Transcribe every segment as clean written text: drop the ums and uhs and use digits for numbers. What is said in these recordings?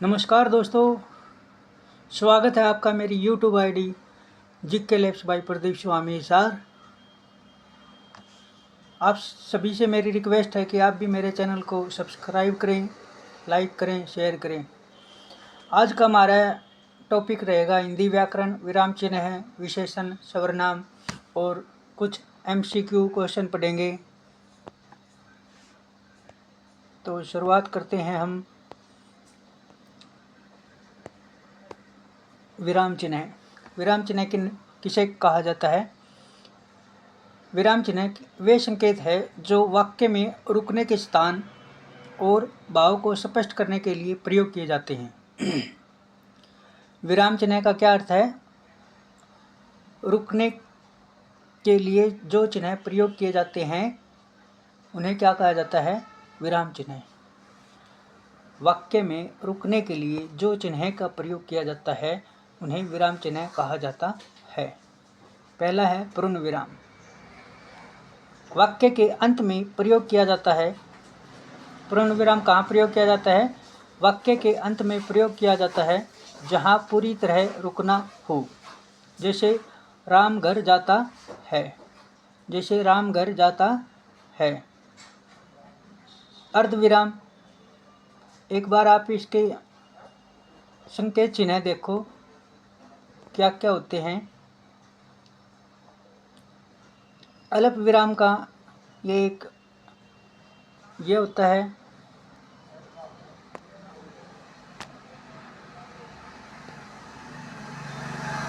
नमस्कार दोस्तों, स्वागत है आपका मेरी YouTube ID GK labs by Pradeep Swami sir. आप सभी से मेरी रिक्वेस्ट है कि आप भी मेरे चैनल को सब्सक्राइब करें, लाइक करें, शेयर करें। आज का हमारा टॉपिक रहेगा हिंदी व्याकरण, विराम चिन्ह, विशेषण, सर्वनाम और कुछ MCQ क्वेश्चन पढ़ेंगे। तो शुरुआत करते हैं हम। विराम चिन्ह। विराम चिन्ह किसे कहा जाता है? विराम चिन्ह वे संकेत है जो वाक्य में रुकने के स्थान और भाव को स्पष्ट करने के लिए प्रयोग किए जाते हैं। विराम चिन्ह का क्या अर्थ है? रुकने के लिए जो चिन्ह प्रयोग किए जाते हैं उन्हें क्या कहा जाता है? विराम चिन्ह। वाक्य में रुकने के लिए जो चिन्ह का प्रयोग किया जाता है उन्हें विराम चिन्ह कहा जाता है। पहला है पूर्ण विराम। वाक्य के अंत में प्रयोग किया जाता है। पूर्ण विराम कहाँ प्रयोग किया जाता है? वाक्य के अंत में प्रयोग किया जाता है जहाँ पूरी तरह रुकना हो। जैसे राम घर जाता है। जैसे राम घर जाता है। अर्धविराम। एक बार आप इसके संकेत चिन्ह देखो क्या क्या होते हैं। अल्प विराम का ये होता है।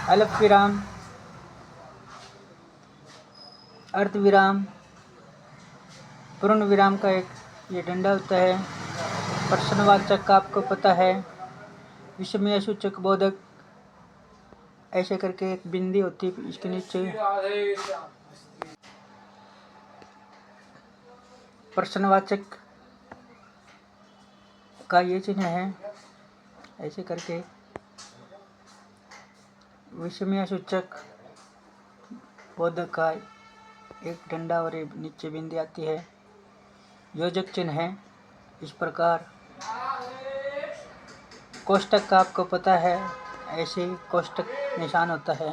अल्प विराम, अर्धविराम, पूर्ण विराम का ये डंडा होता है। प्रश्नवाचक का आपको पता है। विस्मय सूचक बोधक ऐसे करके एक बिंदी होती है इसके नीचे। प्रश्नवाचक का ये चिन्ह है ऐसे करके। विस्मय सूचक बोधक का एक डंडा और एक नीचे बिंदी आती है। योजक चिन्ह है इस प्रकार। कोष्टक का आपको पता है, ऐसे कोष्टक निशान होता है।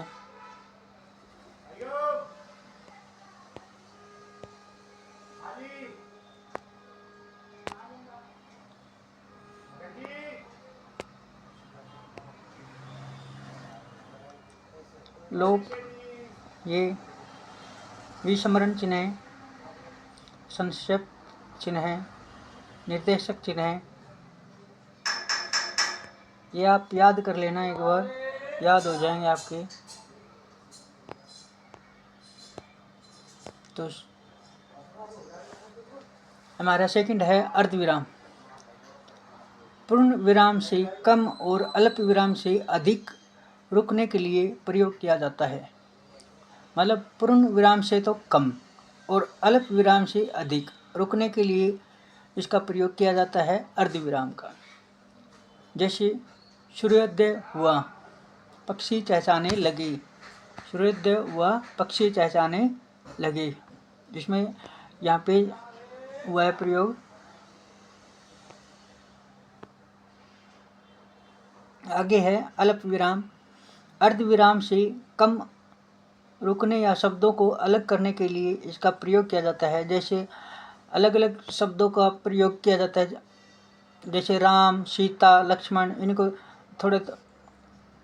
लोप, ये विस्मरण चिन्ह, संक्षेप चिन्ह, निर्देशक चिन्ह, ये आप याद कर लेना, एक बार याद हो जाएंगे आपके। तो हमारा सेकंड है अर्धविराम। पूर्ण विराम से कम और अल्प विराम से अधिक रुकने के लिए प्रयोग किया जाता है। मतलब पूर्ण विराम से तो कम और अल्प विराम से अधिक रुकने के लिए इसका प्रयोग किया जाता है अर्धविराम का। जैसे सूर्योदय हुआ, पक्षी चहचहाने लगे। सूर्योदय हुआ, पक्षी चहचहाने लगे, जिसमें यहाँ पे हुआ है प्रयोग। आगे है अल्प विराम। अर्धविराम से कम रुकने या शब्दों को अलग करने के लिए इसका प्रयोग किया जाता है। जैसे अलग अलग शब्दों का प्रयोग किया जाता है, जैसे राम, सीता, लक्ष्मण,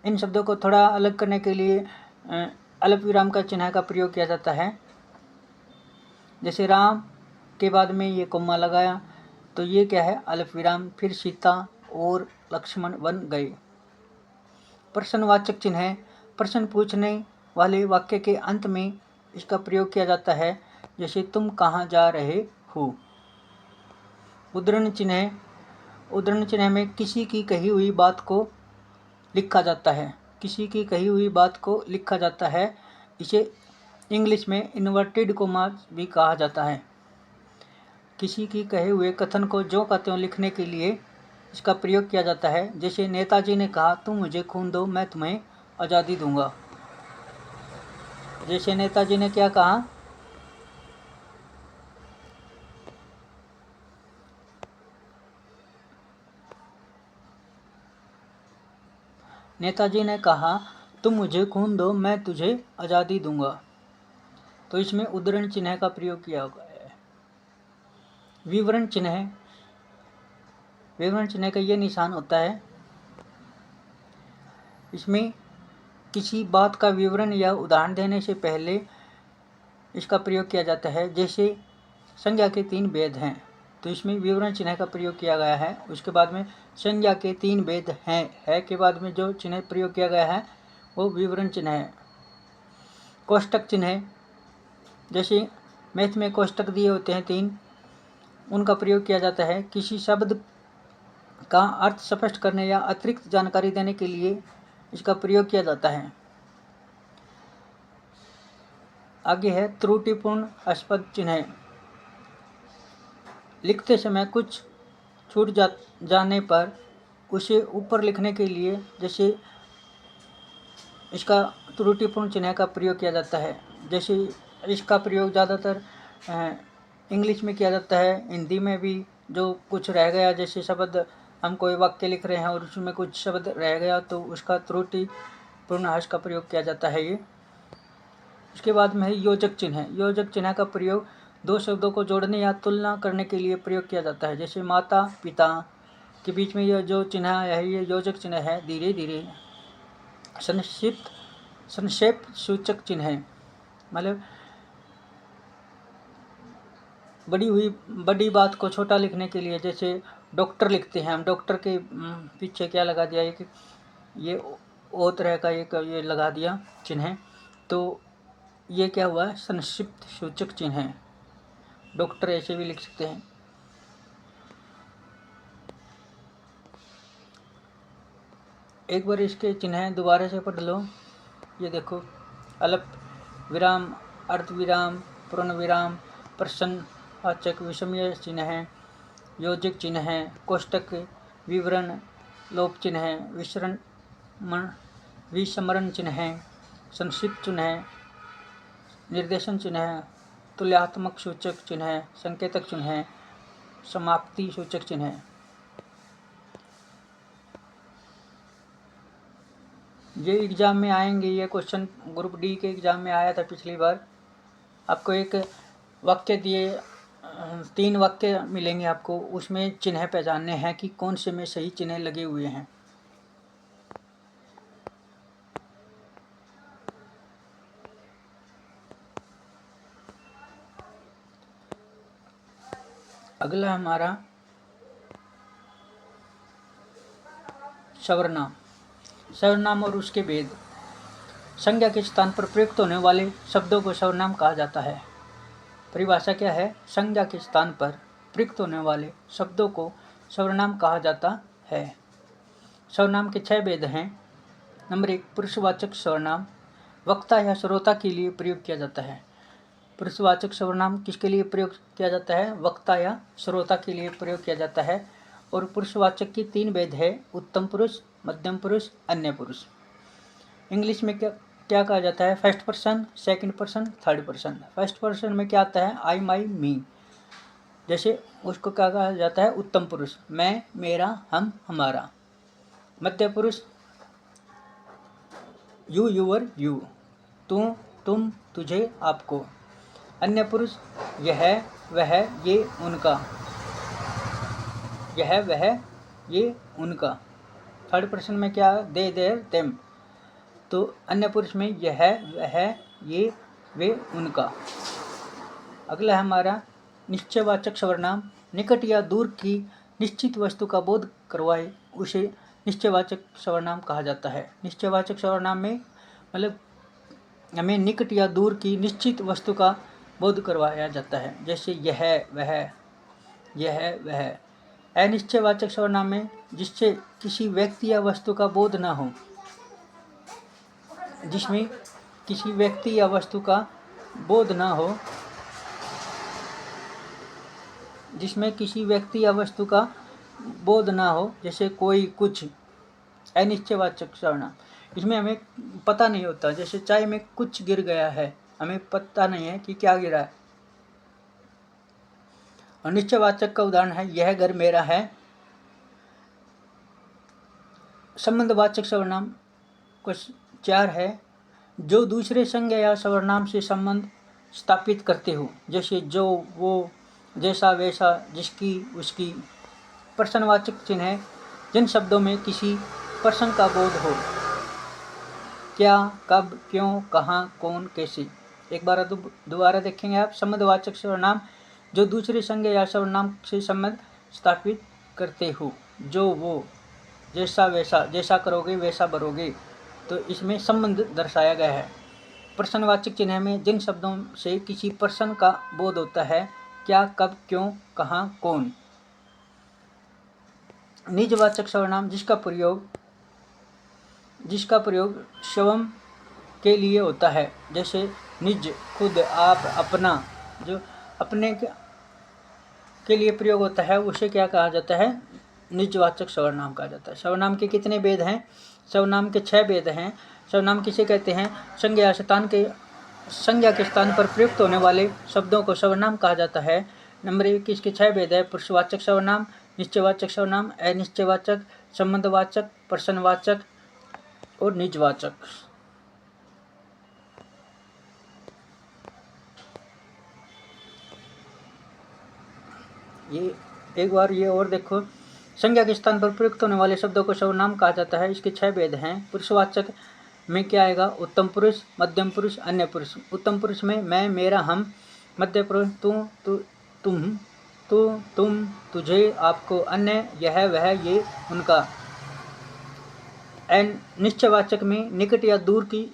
इन शब्दों को थोड़ा अलग करने के लिए अल्प विराम का चिन्ह का प्रयोग किया जाता है। जैसे राम के बाद में ये कोमा लगाया तो ये क्या है? अल्प विराम। फिर सीता और लक्ष्मण बन गए। प्रश्नवाचक चिन्ह, प्रश्न पूछने वाले वाक्य के अंत में इसका प्रयोग किया जाता है। जैसे तुम कहाँ जा रहे हो। उद्धरण चिन्ह, उद्धरण चिन्ह में किसी की कही हुई बात को लिखा जाता है। किसी की कही हुई बात को लिखा जाता है। इसे इंग्लिश में इन्वर्टेड कोमा भी कहा जाता है। किसी की कहे हुए कथन को जो का त्यों लिखने के लिए इसका प्रयोग किया जाता है। जैसे नेताजी ने कहा, तुम मुझे खून दो, मैं तुम्हें आज़ादी दूंगा। जैसे नेताजी ने क्या कहा? नेताजी ने कहा, तुम मुझे खून दो, मैं तुझे आज़ादी दूंगा। तो इसमें उद्धरण चिन्ह का प्रयोग किया गया है। विवरण चिन्ह, विवरण चिन्ह का ये निशान होता है, इसमें किसी बात का विवरण या उदाहरण देने से पहले इसका प्रयोग किया जाता है। जैसे संज्ञा के 3 भेद हैं, तो इसमें विवरण चिन्ह का प्रयोग किया गया है। उसके बाद में संज्ञा के 3 भेद हैं, है के बाद में जो चिन्ह प्रयोग किया गया है वो विवरण चिन्ह है। कोष्टक चिन्ह, जैसे मैथ में कोष्टक दिए होते हैं 3, उनका प्रयोग किया जाता है किसी शब्द का अर्थ स्पष्ट करने या अतिरिक्त जानकारी देने के लिए इसका प्रयोग किया जाता है। आगे है त्रुटिपूर्ण अस्पद चिन्ह। लिखते समय कुछ छूट जाने पर उसे ऊपर लिखने के लिए जैसे इसका त्रुटिपूर्ण चिन्ह का प्रयोग किया जाता है। जैसे इसका प्रयोग ज़्यादातर इंग्लिश में किया जाता है, हिंदी में भी जो कुछ रह गया, जैसे शब्द हम कोई वाक्य लिख रहे हैं और उसमें कुछ शब्द रह गया तो उसका त्रुटिपूर्ण हर्ष का प्रयोग किया जाता है ये। इसके बाद में है योजक चिन्ह। योजक चिन्ह का प्रयोग 2 शब्दों को जोड़ने या तुलना करने के लिए प्रयोग किया जाता है। जैसे माता पिता के बीच में यह जो चिन्ह है ये योजक चिन्ह है। धीरे धीरे संक्षेप सूचक चिन्ह है, मतलब बड़ी बात को छोटा लिखने के लिए। जैसे डॉक्टर लिखते हैं हम, डॉक्टर के पीछे क्या लगा दिया, ये ओ तरह का ये लगा दिया चिन्ह, तो ये क्या हुआ, संक्षिप्त सूचक चिन्ह है। डॉक्टर ऐसे भी लिख सकते हैं। एक बार इसके चिन्ह दोबारा से पढ़ लो। ये देखो, अल्प विराम, अर्ध विराम, पूर्ण विराम, प्रश्नवाचक विषमय चिन्ह है, योजक चिन्ह है, कोष्टक, विवरण, लोप चिन्ह है, विस्मरण चिन्ह है, संक्षिप्त चिन्ह है, निर्देशन चिन्ह है, तुल्यात्मक सूचक चिन्ह है, संकेतक चिन्ह है, समाप्ति सूचक चिन्ह है। ये एग्ज़ाम में आएंगे, ये क्वेश्चन ग्रुप डी के एग्ज़ाम में आया था पिछली बार। आपको एक वाक्य दिए, 3 वाक्य मिलेंगे आपको, उसमें चिन्ह पहचानने हैं कि कौन से में सही चिन्ह लगे हुए हैं। अगला हमारा सर्वनाम। सर्वनाम और उसके भेद। संज्ञा के स्थान पर प्रयुक्त होने वाले शब्दों को सर्वनाम कहा जाता है। परिभाषा क्या है, संज्ञा के स्थान पर प्रयुक्त होने वाले शब्दों को सर्वनाम कहा जाता है। सर्वनाम के 6 भेद हैं। नंबर 1, पुरुषवाचक सर्वनाम, वक्ता या श्रोता के लिए प्रयोग किया जाता है। पुरुषवाचक सर्वनाम किसके लिए प्रयोग किया जाता है, वक्ता या श्रोता के लिए प्रयोग किया जाता है। और पुरुषवाचक की 3 भेद है, उत्तम पुरुष, मध्यम पुरुष, अन्य पुरुष। इंग्लिश में क्या कहा जाता है, first person, second person, third person. First person में क्या आता है, आई, माई, मी। जैसे उसको क्या कहा जाता है, उत्तम पुरुष, मैं, मेरा, हम, हमारा। मध्य पुरुष, यू, यूअर, यू, तू, तुम, तुझे, आपको। अन्य पुरुष, यह, वह, ये, उनका, यह, वह, ये, उनका। थर्ड पर्सन में क्या, दे, देयर, देम। तो अन्य पुरुष में यह, वह, ये, वे, उनका। अगला हमारा निश्चयवाचक सर्वनाम। निकट या दूर की निश्चित वस्तु का बोध करवाए उसे निश्चयवाचक सर्वनाम कहा जाता है। निश्चयवाचक सर्वनाम में मतलब हमें निकट या दूर की निश्चित वस्तु का बोध करवाया जाता है। जैसे यह, वह, यह, वह। अनिश्चयवाचक सर्वनाम में जिससे किसी व्यक्ति या वस्तु का बोध न हो, जिसमें किसी व्यक्ति या वस्तु का बोध न हो, जिसमें किसी व्यक्ति या वस्तु का बोध ना हो, जैसे कोई, कुछ। अनिश्चयवाचक सर्वनाम, इसमें हमें पता नहीं होता। जैसे चाय में कुछ गिर गया है, हमें पता नहीं है कि क्या गिरा है। अनिश्चयवाचक का उदाहरण है, यह घर मेरा है। संबंधवाचक सर्वनाम, क्वेश्चन 4 है, जो दूसरे संज्ञा या सर्वनाम से संबंध स्थापित करते हो, जैसे जो, वो, जैसा, वैसा, जिसकी, उसकी। प्रश्नवाचक चिन्ह है जिन शब्दों में किसी प्रश्न का बोध हो, क्या, कब, क्यों, कहाँ, कौन, कैसे। एक बार दोबारा देखेंगे आप। संबंधवाचक सर्वनाम जो दूसरे संज्ञा या सर्वनाम से संबंध स्थापित करते हो, जो, वो, जैसा, वैसा, जैसा करोगे वैसा भरोगे, तो इसमें संबंध दर्शाया गया है। प्रश्नवाचक चिन्ह में जिन शब्दों से किसी प्रश्न का बोध होता है, क्या, कब, क्यों, कहाँ, कौन। निजवाचक सर्वनाम जिसका प्रयोग स्वयं के लिए होता है, जैसे निज, खुद, आप, अपना। जो अपने के लिए प्रयोग होता है उसे क्या कहा जाता है? निजवाचक सर्वनाम कहा जाता है। सर्वनाम के कितने भेद हैं? सर्वनाम के 6 भेद हैं। सर्वनाम किसे कहते हैं? संज्ञा के स्थान पर प्रयुक्त होने वाले शब्दों को सर्वनाम कहा जाता है। नंबर 1 इसके 6 भेद है। पुरुषवाचक सर्वनाम, निश्चयवाचक सर्वनाम, अनिश्चयवाचक, संबंधवाचक, प्रश्नवाचक और निजवाचक। ये एक बार ये और देखो, संज्ञा के स्थान पर प्रयुक्त होने वाले शब्दों को सर्वनाम कहा जाता है। इसके 6 भेद हैं। पुरुषवाचक में क्या आएगा? उत्तम पुरुष, मध्यम पुरुष, अन्य पुरुष। उत्तम पुरुष में मैं, मेरा, हम। मध्य पुरुष तू, तुम, तुम, तुझे, आपको। अन्य यह, वह, ये, उनका। निश्चयवाचक में निकट या दूर की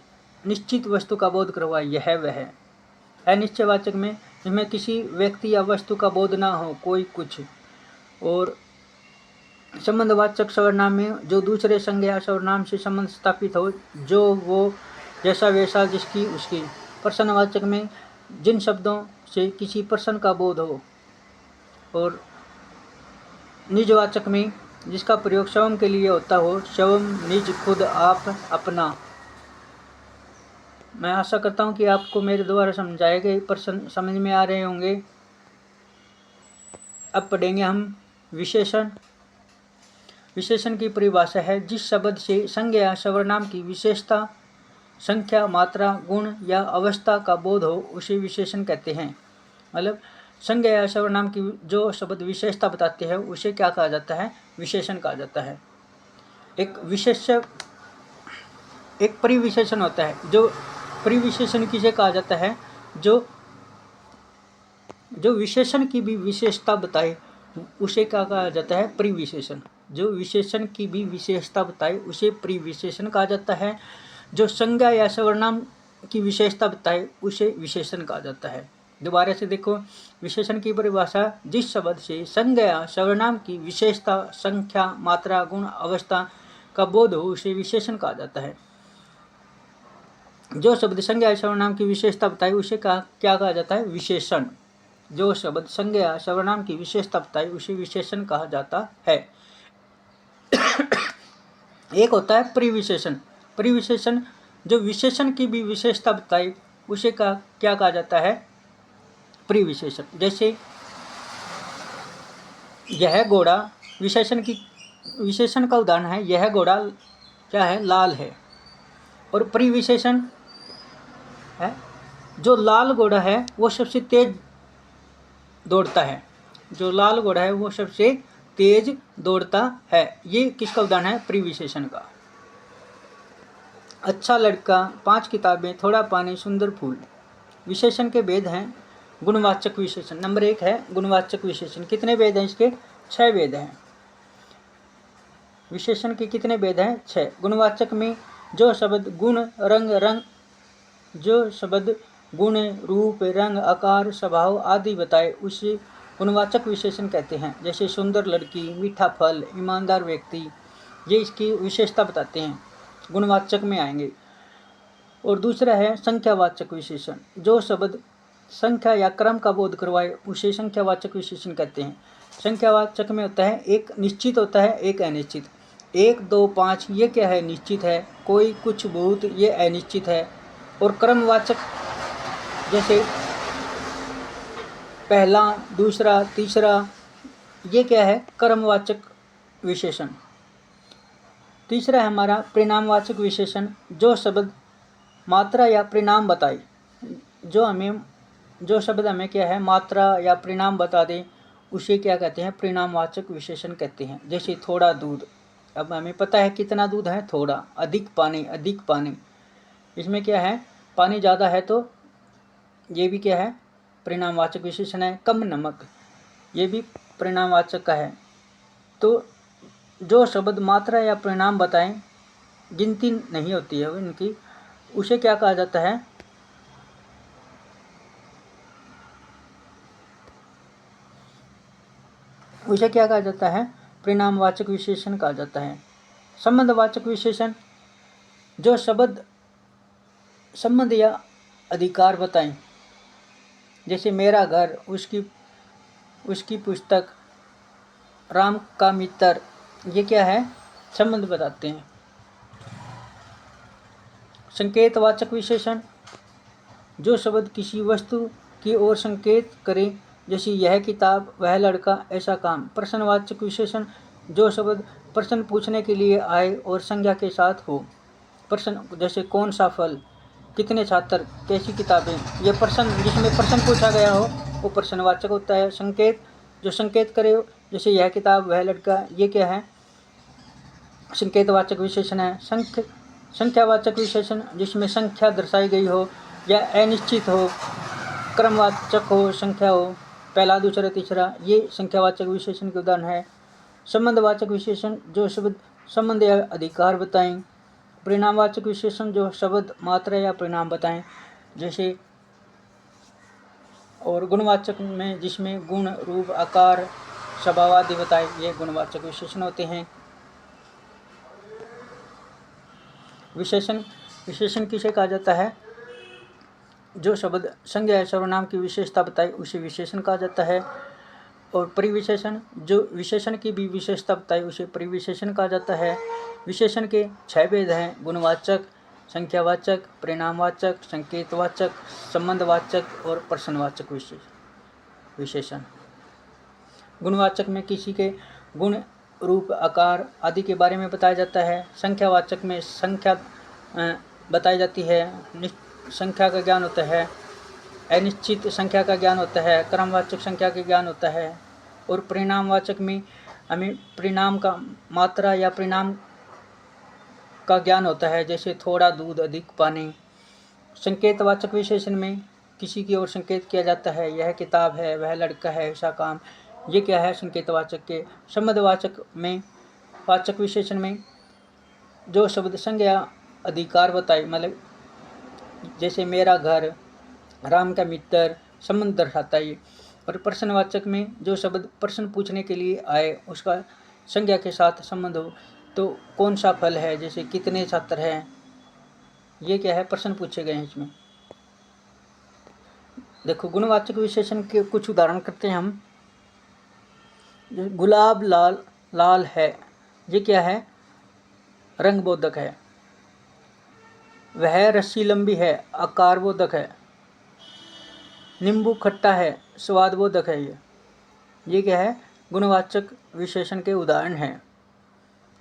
निश्चित वस्तु का बोध करवाए, यह, वह। अनिश्चयवाचक में जिसमें किसी व्यक्ति या वस्तु का बोध ना हो, कोई, कुछ। और संबंधवाचक सर्वनाम में जो दूसरे संज्ञा सर्वनाम से संबंध स्थापित हो, जो, वो, जैसा, वैसा, जिसकी, उसकी। प्रश्नवाचक में जिन शब्दों से किसी प्रश्न का बोध हो। और निजवाचक में जिसका प्रयोग स्वयं के लिए होता हो, स्वयं, निज, खुद, आप, अपना। मैं आशा करता हूँ कि आपको मेरे द्वारा समझाए गए प्रश्न समझ में आ रहे होंगे। अब पढ़ेंगे हम विशेषण। विशेषण की परिभाषा है जिस शब्द से संज्ञा या सर्वनाम की विशेषता, संख्या, मात्रा, गुण या अवस्था का बोध हो, उसे विशेषण कहते हैं। मतलब संज्ञा या सर्वनाम की जो शब्द विशेषता बताते हैं उसे क्या कहा जाता है? विशेषण कहा जाता है। एक परिविशेषण होता है। जो परिविशेषण किसे कहा जाता है? जो विशेषण की भी विशेषता बताए उसे क्या कहा जाता है? परिविशेषण। जो विशेषण की भी विशेषता बताए उसे परिविशेषण कहा जाता है। जो संज्ञा या सर्वनाम की विशेषता बताए उसे विशेषण कहा जाता है। दोबारा से देखो, विशेषण की परिभाषा जिस शब्द से संज्ञा या सर्वनाम की विशेषता, संख्या, मात्रा, गुण, अवस्था का बोध हो उसे विशेषण कहा जाता है। जो शब्द संज्ञा या सर्वनाम की विशेषता बताए उसे क्या कहा जाता है? विशेषण। जो शब्द संज्ञा या सर्वनाम की विशेषता बताए उसे विशेषण कहा जाता है। एक होता है परिविशेषण। परिविशेषण जो विशेषण की भी विशेषता बताए उसे क्या कहा जाता है? परिविशेषण। जैसे यह घोड़ा विशेषण का उदाहरण है। यह घोड़ा क्या है? लाल है। और परिविशेषण है जो लाल घोड़ा है वो सबसे तेज दौड़ता है। जो लाल घोड़ा है वो सबसे तेज दौड़ता है। ये किसका उदाहरण है? परिविशेषण का। अच्छा लड़का, 5 किताबें, थोड़ा पानी, सुंदर फूल। विशेषण के भेद हैं। गुणवाचक विशेषण नंबर 1 है गुणवाचक विशेषण। कितने भेद हैं इसके? 6 भेद हैं। विशेषण के कितने भेद हैं? 6। गुणवाचक में जो शब्द गुण, रूप, रंग, आकार, स्वभाव आदि बताए उसे गुणवाचक विशेषण कहते हैं। जैसे सुंदर लड़की, मीठा फल, ईमानदार व्यक्ति, ये इसकी विशेषता बताते हैं, गुणवाचक में आएंगे। और दूसरा है संख्यावाचक विशेषण। जो शब्द संख्या या क्रम का बोध करवाए उसे संख्यावाचक विशेषण कहते हैं। संख्यावाचक में होता है एक निश्चित होता है, एक अनिश्चित। 1, 2, 5 ये क्या है? निश्चित है। कोई, कुछ, बहुत ये अनिश्चित है। और क्रमवाचक जैसे पहला, दूसरा, तीसरा ये क्या है? क्रमवाचक विशेषण। तीसरा है हमारा परिणामवाचक विशेषण, जो शब्द मात्रा या परिणाम बताए, जो शब्द हमें क्या है मात्रा या परिणाम बता दे, उसे क्या कहते हैं, परिणामवाचक विशेषण कहते हैं। जैसे थोड़ा दूध, अब हमें पता है कितना दूध है, थोड़ा। अधिक पानी, इसमें क्या है, पानी ज़्यादा है तो ये भी क्या है, परिणामवाचक विशेषण है। कम नमक, ये भी परिणामवाचक का है। तो जो शब्द मात्रा या परिणाम बताएं, गिनती नहीं होती है उनकी, उसे क्या कहा जाता है, उसे क्या कहा जाता है, परिणामवाचक विशेषण कहा जाता है। संबंधवाचक विशेषण, जो शब्द संबंध या अधिकार बताएं, जैसे मेरा घर, उसकी पुस्तक, राम का मित्र, ये क्या है, संबंध बताते हैं। संकेतवाचक विशेषण, जो शब्द किसी वस्तु की ओर संकेत करे, जैसे यह किताब, वह लड़का, ऐसा काम। प्रश्नवाचक विशेषण, जो शब्द प्रश्न पूछने के लिए आए और संज्ञा के साथ हो। प्रश्न, जैसे कौन सा फल, कितने छात्र, कैसी किताबें, ये प्रश्न, जिसमें प्रश्न पूछा गया हो वो प्रश्नवाचक होता है। संकेत, जो संकेत करे, जैसे यह किताब, वह लड़का, ये क्या है, संकेतवाचक विशेषण है। संख्यावाचक विशेषण, जिसमें संख्या दर्शाई गई हो या अनिश्चित हो, क्रमवाचक हो, संख्या हो, पहला, दूसरा, तीसरा, ये संख्यावाचक विशेषण के उदाहरण है। संबंधवाचक विशेषण, जो शब्द संबंध या अधिकार बताएं। परिणामवाचक विशेषण, जो शब्द मात्रा या परिणाम बताएं, जैसे। और गुणवाचक में, जिसमें गुण, रूप, आकार, स्वभाव आदि बताए, ये गुणवाचक विशेषण होते हैं। विशेषण किसे कहा जाता है, जो शब्द संज्ञा या सर्वनाम की विशेषता बताए, उसे विशेषण कहा जाता है। और परिविशेषण, जो विशेषण की भी विशेषता बताए, उसे परिविशेषण कहा जाता है। विशेषण के 6 भेद हैं, गुणवाचक, संख्यावाचक, परिणामवाचक, संकेतवाचक, संबंधवाचक और प्रश्नवाचक विशेषण। गुणवाचक में किसी के गुण, रूप, आकार आदि के बारे में बताया जाता है। संख्यावाचक में संख्या बताई जाती है, संख्या का ज्ञान होता है। अनिश्चित संख्या का ज्ञान होता है, क्रमवाचक संख्या का ज्ञान होता है। और परिणामवाचक में हमें परिणाम का मात्रा या परिणाम का ज्ञान होता है, जैसे थोड़ा दूध, अधिक पानी। संकेतवाचक विशेषण में किसी की ओर संकेत किया जाता है, यह किताब है, वह लड़का है, ऐसा काम, ये क्या है, संकेतवाचक के। संबंधवाचक में, वाचक विशेषण में जो शब्द संज्ञा अधिकार बताए, मतलब जैसे मेरा घर, राम का मित्र, संबंध दर्शाता है। और प्रश्नवाचक में जो शब्द प्रश्न पूछने के लिए आए, उसका संज्ञा के साथ संबंध हो, तो कौन सा फल है, जैसे कितने छात्र हैं, ये क्या है, प्रश्न पूछे गए हैं इसमें। देखो गुणवाचक विशेषण के कुछ उदाहरण करते हैं हम। गुलाब लाल है, ये क्या है, रंगबोधक है। वह रस्सी लंबी है, आकारबोधक है। नींबू खट्टा है, स्वादबोधक है। ये क्या है, गुणवाचक विशेषण के उदाहरण हैं।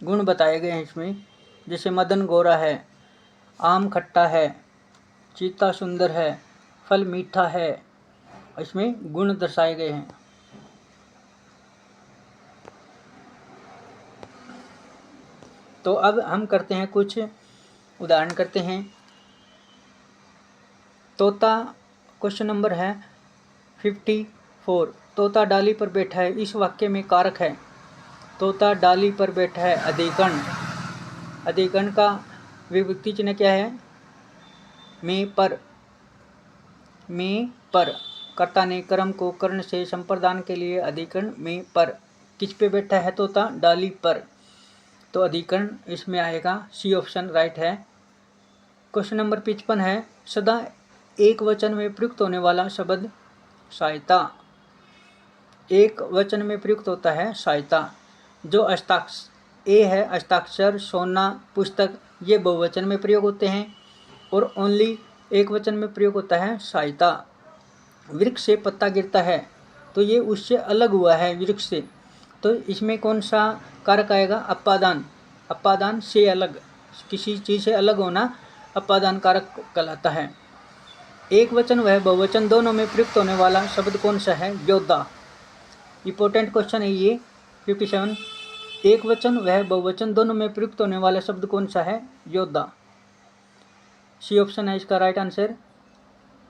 गुण बताए गए हैं इसमें, जैसे मदन गोरा है, आम खट्टा है, चीता सुंदर है, फल मीठा है, इसमें गुण दर्शाए गए हैं। तो अब हम करते हैं, कुछ उदाहरण करते हैं। तोता, क्वेश्चन नंबर है 54। तोता डाली पर बैठा है, इस वाक्य में कारक है। तोता डाली पर बैठा है, अधिकरण। अधिकरण का विभक्ति चिन्ह क्या है, में पर। में पर, कर्ता ने कर्म को कर्ण से संप्रदान के लिए अधिकरण में पर। किस पे बैठा है तोता, डाली पर, तो अधिकरण इसमें आएगा, सी ऑप्शन राइट है। क्वेश्चन नंबर 55 है, सदा एक वचन में प्रयुक्त होने वाला शब्द सहायता। एक वचन में प्रयुक्त होता है सहायता। जो ए है, हस्ताक्षर, सोना, पुस्तक, ये बहुवचन में प्रयोग होते हैं। और ओनली एक वचन में प्रयोग होता है सहायता। वृक्ष से पत्ता गिरता है, तो ये उससे अलग हुआ है वृक्ष से, तो इसमें कौन सा कारक आएगा, अपादान। अपादान से अलग, किसी चीज़ से अलग होना अपादान कारक कहलाता है। एक वचन व बहुवचन दोनों में प्रयुक्त होने वाला शब्द कौन सा है? योद्धा। इंपॉर्टेंट क्वेश्चन है ये 57। एक वचन व बहुवचन दोनों में प्रयुक्त होने वाला शब्द कौन सा है? योद्धा। सी ऑप्शन है इसका राइट आंसर।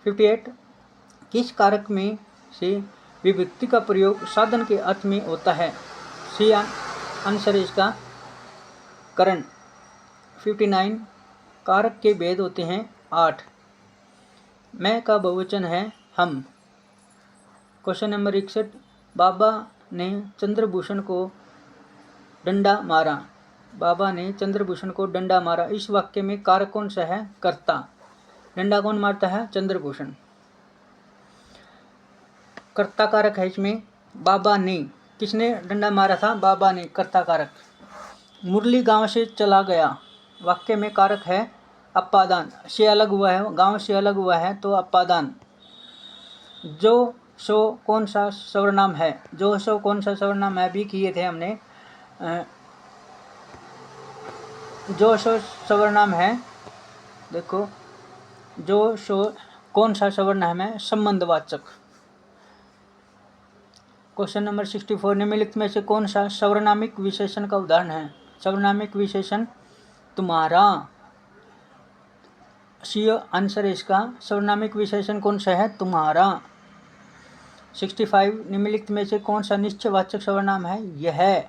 58। किस कारक में से विभक्ति का प्रयोग साधन के अर्थ में होता है? सी आंसर है इसका करण। 59। कारक के भेद होते हैं 8। मैं का बहुवचन है हम। Question number 61। बाबा ने चंद्रभूषण को डंडा मारा। बाबा ने चंद्रभूषण को डंडा मारा। इस वाक्य में कारक कौन सा है? कर्ता। डंडा कौन मारता है? चंद्रभूषण। कर्ता कारक है इसमें बाबा ने। किसने डंडा मारा था? बाबा ने, कर्ता कारक। मुरली गांव से चला गया। वाक्य में कारक है अपादान। से अलग हुआ है, गांव से अलग हुआ है तो अपादान। जो सो कौन सा सर्वनाम है? जो सो कौन सा सर्वनाम है? अभी किए थे हमने। जो सो सर्वनाम है, देखो जो सो कौन सा सर्वनाम है? संबंधवाचक। Question number 64। निम्नलिखित में से कौन सा सर्वनामिक विशेषण का उदाहरण है? सर्वनामिक विशेषण तुम्हारा। सी आंसर है इसका। सर्वनामिक विशेषण कौन सा है? तुम्हारा। 65। निम्नलिखित में से कौन सा निश्चयवाचक सर्वनाम है? यह।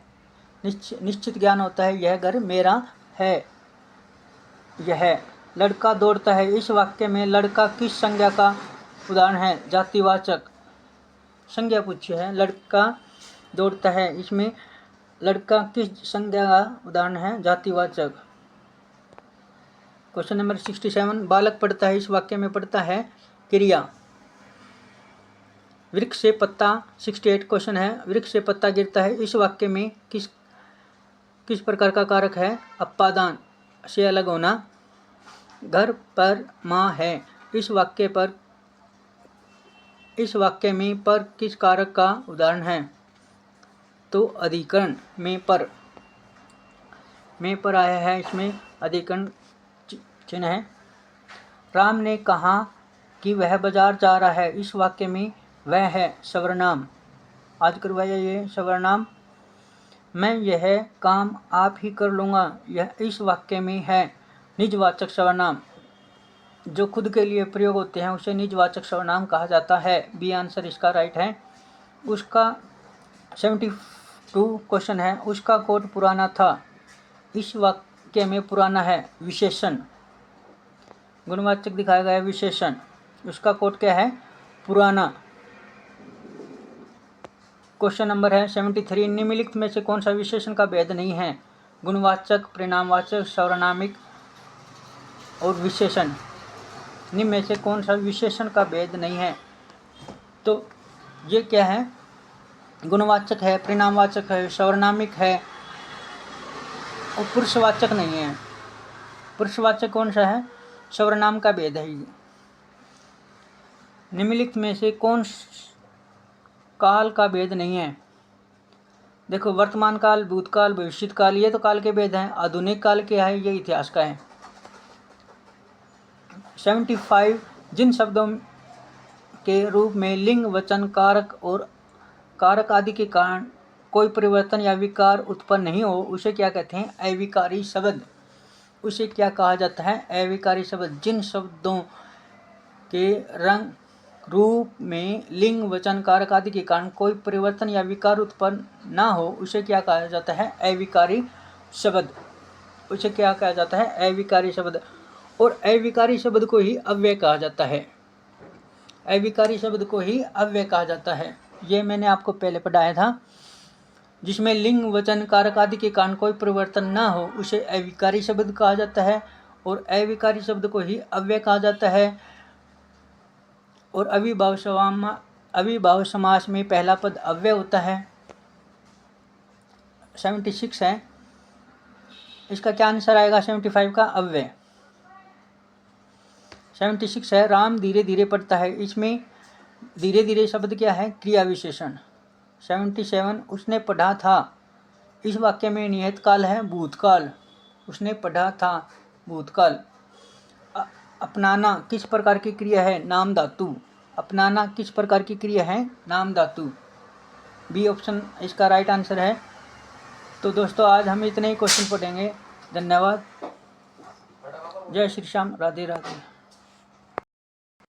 निश्चित ज्ञान होता है यह घर मेरा है। यह। लड़का दौड़ता है। इस वाक्य में लड़का किस संज्ञा का उदाहरण है? जातिवाचक। संज्ञा पूछी है। लड़का दौड़ता है, इसमें लड़का किस संज्ञा का उदाहरण है? जातिवाचक। Question number 67। बालक पढ़ता है। इस वाक्य में पढ़ता है क्रिया। वृक्ष से पत्ता। 68 क्वेश्चन है। वृक्ष से पत्ता गिरता है। इस वाक्य में किस प्रकार का कारक है? अपादान। से अलग होना। घर पर माँ है। इस वाक्य में पर किस कारक का उदाहरण है? तो अधिकरण में पर आया है, इसमें अधिकरण चिन्ह है। राम ने कहा कि वह बाजार जा रहा है। इस वाक्य में वह है सर्वनाम। आज करवाया ये सर्वनाम। मैं यह काम आप ही कर लूँगा, यह इस वाक्य में है निजवाचक सर्वनाम। जो खुद के लिए प्रयोग होते हैं उसे निजवाचक सर्वनाम कहा जाता है। बी आंसर इसका राइट है। उसका 72 क्वेश्चन है। उसका कोट पुराना था। इस वाक्य में पुराना है विशेषण। गुणवाचक दिखाया गया है विशेषण। उसका कोट क्या है? पुराना। क्वेश्चन नंबर है 73। निम्नलिखित में से कौन सा विशेषण का भेद नहीं है? गुणवाचक, परिणामवाचक, सर्वनामिक और विशेषण। निम्न में से कौन सा विशेषण का भेद नहीं है? तो ये क्या है? गुणवाचक है, परिणामवाचक है, सर्वनामिक है और पुरुषवाचक नहीं है। पुरुषवाचक कौन सा है? सर्वनाम का भेद है ये। निम्नलिखित में से कौन काल का भेद नहीं है? देखो वर्तमान काल, भूतकाल, भविष्यत काल, ये तो काल के भेद हैं। आधुनिक काल क्या है? ये इतिहास का है। 75। जिन शब्दों के रूप में लिंग, वचन, कारक और कारक आदि के कारण कोई परिवर्तन या विकार उत्पन्न नहीं हो उसे क्या कहते हैं? अविकारी शब्द। उसे क्या कहा जाता है? अविकारी शब्द। जिन शब्दों के रंग रूप में लिंग, वचन, कारक आदि के कारण कोई परिवर्तन या विकार उत्पन्न ना हो उसे क्या कहा जाता है? अविकारी शब्द। उसे क्या कहा जाता है? अविकारी शब्द। और अविकारी शब्द को ही अव्यय कहा जाता है। अविकारी शब्द को ही अव्यय कहा जाता है। ये मैंने आपको पहले पढ़ाया था। जिसमें लिंग, वचन, कारक आदि के कारण कोई परिवर्तन ना हो उसे अविकारी शब्द कहा जाता है और अविकारी शब्द को ही अव्यय कहा जाता है। और अविभाव समास में पहला पद अव्यय होता है। 76 है। इसका क्या आंसर आएगा? 75 का अव्यय। 76 है। राम धीरे धीरे पढ़ता है। इसमें धीरे धीरे शब्द क्या है? क्रिया विशेषण। 77 उसने पढ़ा था। इस वाक्य में नियत काल है भूतकाल, उसने पढ़ा था भूतकाल। अपनाना किस प्रकार की क्रिया है, नाम धातु। अपनाना किस प्रकार की क्रिया है, नाम धातु। बी ऑप्शन इसका राइट आंसर है। तो दोस्तों आज हम इतने ही क्वेश्चन पढ़ेंगे। धन्यवाद। जय श्री श्याम, राधे राधे।